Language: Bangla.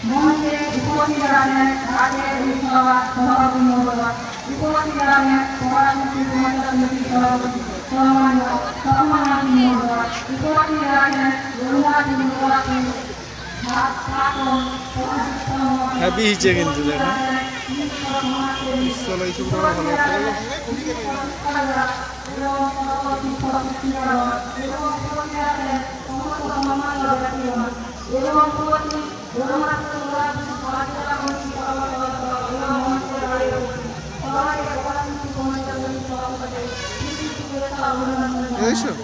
মঞ্চে উপস্থিত আছেন আজকের এই সভাপতি মহোদয়, উপস্থিত আছেন সভাপতি সমিতি সভাপতি সম্মানীয় সম্মানী মহোদয়, উপস্থিত আছেন রঘুনাথী মহোদয় হ্যাপি হিচে কিন্তু দেখো চলো এই ছবিটা ভালো এইসব